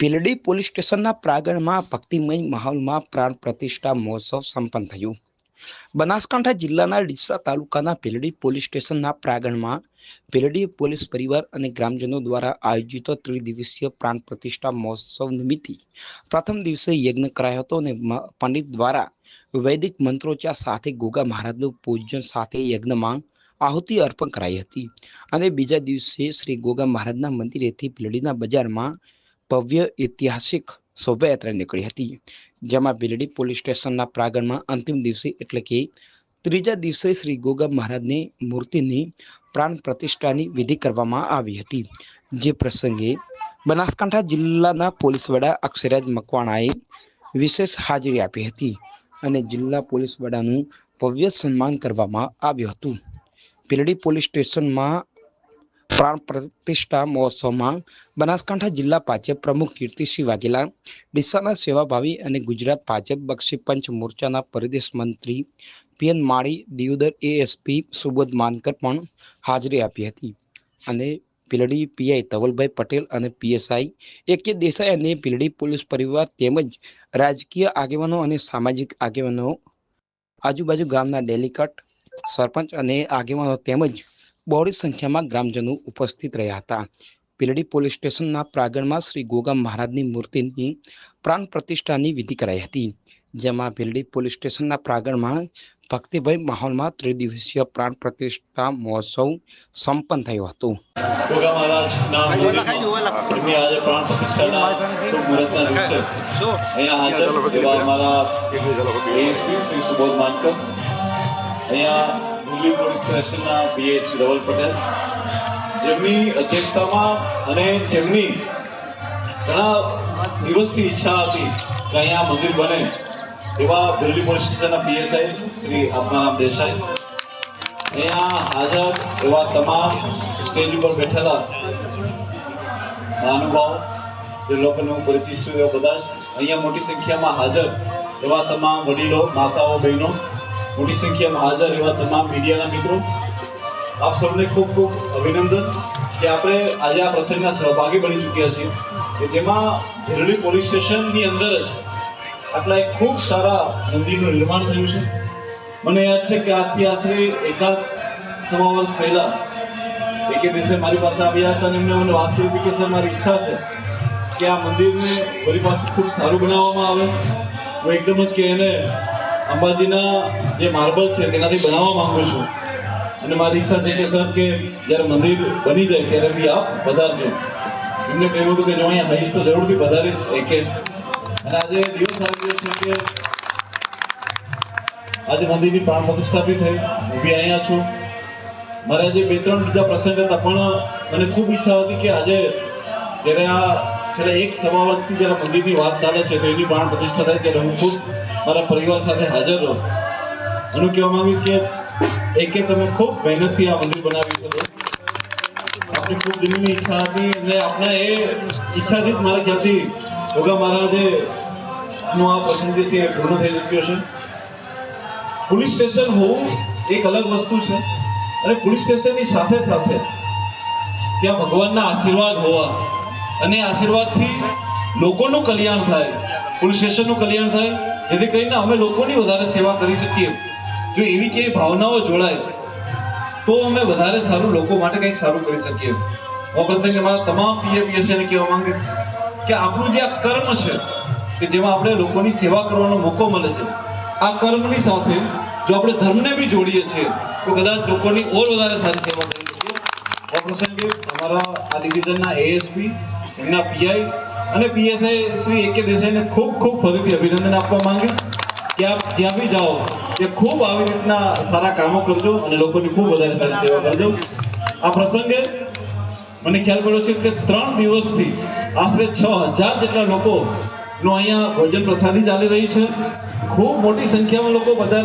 પીલડી police સ્ટેશનના પ્રાંગણમાં ભક્તિમય માહોલમાં પ્રાણ પ્રતિષ્ઠા મહોત્સવ સંપન્ન થયું. બનાસકાંઠા જિલ્લાના ડીસા તાલુકાના પીલડી પોલીસ સ્ટેશનના પ્રાંગણમાં પીલડી પોલીસ પરિવાર અને ગ્રામજનો દ્વારા આયોજિત ત્રિદિવસીય પ્રાણ પ્રતિષ્ઠા મહોત્સવ નિમિત્તે પ્રથમ દિવસે યજ્ઞ કરાયો હતો અને પંડિત દ્વારા વૈદિક મંત્રોચ્ચાર સાથે ગોગા મહારાજનું પૂજન સાથે યજ્ઞમાં આહુતિ અર્પણ કરાઈ હતી. અને બીજા દિવસે શ્રી ગોગા મહારાજના મંદિરેથી પીલડીના બજારમાં ભવ્ય ઐતિહાસિક શોભાયાત્રા નીકળી હતી, જેમાં પીલડી પોલીસ સ્ટેશનના પ્રાંગણમાં અંતિમ દિવસે એટલે કે ત્રીજા દિવસે શ્રી ગોગા મહારાજની મૂર્તિની પ્રાણ પ્રતિષ્ઠાની વિધિ કરવામાં આવી હતી. જે પ્રસંગે બનાસકાંઠા જિલ્લાના પોલીસ વડા અક્ષયરાજ મકવાણાએ વિશેષ હાજરી આપી હતી અને જિલ્લા પોલીસ વડાનું ભવ્ય સન્માન કરવામાં આવ્યું હતું. પીલડી પોલીસ સ્ટેશનમાં પ્રાણ પ્રતિષ્ઠા મહોત્સવમાં બનાસકાંઠા જિલ્લા ભાજપ પ્રમુખ કીર્તિસિંહ વાઘેલા, ડીસાના સેવાભાવી અને ગુજરાત ભાજપ બક્ષી પંચ મોરચાના પ્રદેશ મંત્રી પીએન માળી, દિયોદર એએસપી સુબોધ માનકર પણ હાજરી આપી હતી. અને પીલડી પીઆઈ ધવલભાઈ પટેલ અને પીએસઆઈ એકે દેસાઈ અને પીલડી પોલીસ પરિવાર તેમજ રાજકીય આગેવાનો અને સામાજિક આગેવાનો, આજુબાજુ ગામના ડેલીગેટ, સરપંચ અને આગેવાનો તેમજ બહોળી સંખ્યામાં ગ્રામજનો ઉપસ્થિત રહ્યા હતા. પીલડી પોલીસ સ્ટેશનના પ્રાંગણમાં શ્રી ગોગા મહારાજની મૂર્તિની પ્રાણ પ્રતિષ્ઠાની વિધિ કરાઈ હતી, જેમાં પીલડી પોલીસ સ્ટેશનના પ્રાંગણમાં ભક્તિભય માહોલમાં ત્રિદિવસીય પ્રાણ પ્રતિષ્ઠા મહોત્સવ સંપન્ન થયો હતો. ગોગા મહારાજના મંદિરમાં આજે પ્રાણ પ્રતિષ્ઠાના શુભ મુહૂર્તના દિવસે અહીંયા હાજર એવા અમારા એએસપી શ્રી સુબોધ માનકર, અહીંયા દિલ્હી પોલીસ સ્ટેશનના પીઆઈ શ્રી ધવલ પટેલ, જેમની અધ્યક્ષતામાં અને જેમની ઘણા દિવસથી ઈચ્છા હતી કે અહીંયા મંદિર બને એવા દિલ્હી પોલીસ સ્ટેશનના પીએસઆઈ શ્રી આત્મારામ દેસાઈ, અહીંયા હાજર એવા તમામ સ્ટેજ ઉપર બેઠેલા મહાનુભાવો જે લોકોને હું પરિચિત છું એવા બધા જ અહીંયા મોટી સંખ્યામાં હાજર એવા તમામ વડીલો, માતાઓ, બહેનો, મોટી સંખ્યામાં હાજર એવા તમામ મીડિયાના મિત્રો, આપ સૌને ખૂબ ખૂબ અભિનંદન કે આપણે આજે આ પ્રસંગના સહભાગી બની ચૂક્યા છીએ કે જેમાં પીલડી પોલીસ સ્ટેશનની અંદર જ આટલા એક ખૂબ સારા મંદિરનું નિર્માણ થયું છે. મને યાદ છે કે આજથી આશરે એકાદ સવા વર્ષ પહેલાં એકે દિવસે મારી પાસે આવ્યા હતા અને એમને મને વાત કરી હતી કે સર, મારી ઈચ્છા છે કે આ મંદિરને ફરી પાછું ખૂબ સારું બનાવવામાં આવે. હું એકદમ જ કે એને અંબાજીના જે માર્બલ છે તેનાથી બનાવવા માંગુ છું અને મારી ઈચ્છા છે કે સર કે જ્યારે મંદિર બની જાય ત્યારે બી આપ પધારજો. એમને કહ્યું હતું કે જો અહીંયા હઈશ તો જરૂરથી પધારીશ એકે. અને આજે દિવસ આવી ગયો છે કે આજે મંદિરની પ્રાણ પ્રતિષ્ઠા બી થઈ, હું બી અહીંયા છું. મારે આજે 2-3 બીજા પ્રસંગ હતા પણ મને ખૂબ ઈચ્છા હતી કે આજે જ્યારે આ છેલ્લા 1 સવા વર્ષથી જ્યારે મંદિરની વાત ચાલે છે તો એની પ્રાણ પ્રતિષ્ઠા થાય ત્યારે હું ખૂબ મારા પરિવાર સાથે હાજર રહું. હું કહેવા માંગીશ કે એકે તમે ખૂબ મહેનતથી આ મંદિર બનાવ્યું છે. આપણી ખૂબ દિલની ઈચ્છા હતી અને આપણા એ ઈચ્છાથી જ મારા ખ્યાલથી ગોગા મહારાજે નો આ પ્રસંગ જે છે એ પૂર્ણ થઈ ચૂક્યો છે. પોલીસ સ્ટેશન હોવું એક અલગ વસ્તુ છે અને પોલીસ સ્ટેશનની સાથે સાથે ત્યાં ભગવાનના આશીર્વાદ હોવા અને આશીર્વાદથી લોકોનું કલ્યાણ થાય, પોલીસ સ્ટેશનનું કલ્યાણ થાય, જેથી કરીને અમે લોકોની વધારે સેવા કરી શકીએ. જો એવી ક્યાંય ભાવનાઓ જોડાય તો અમે વધારે સારું લોકો માટે કંઈક સારું કરી શકીએ. હું પ્રસંગે મારા તમામ પીએપીએસને કહેવા માંગીશ કે આપણું જે આ કર્મ છે કે જેમાં આપણે લોકોની સેવા કરવાનો મોકો મળે છે, આ કર્મની સાથે જો આપણે ધર્મને બી જોડીએ છીએ તો કદાચ લોકોની ઓર વધારે સારી સેવા કરી શકીએ. આ પ્રસંગે અમારા આ ડિવિઝનના એએસપી, એમના પીઆઈ અને પીએસઆઈ શ્રી એકે દેસાઈને ખૂબ ખૂબ ફરીથી અભિનંદન આપવા માંગીશ કે આપ જ્યાં બી જાઓ કે ખૂબ આવી રીતના સારા કામો કરજો અને લોકોની ખૂબ વધારે સારી સેવા કરજો. આ પ્રસંગે મને ખ્યાલ પડ્યો છે કે 3 દિવસથી આશરે 6000 જેટલા લોકોનો અહીંયા ભોજન પ્રસાદી ચાલી રહી છે. ખૂબ મોટી સંખ્યામાં લોકો બધા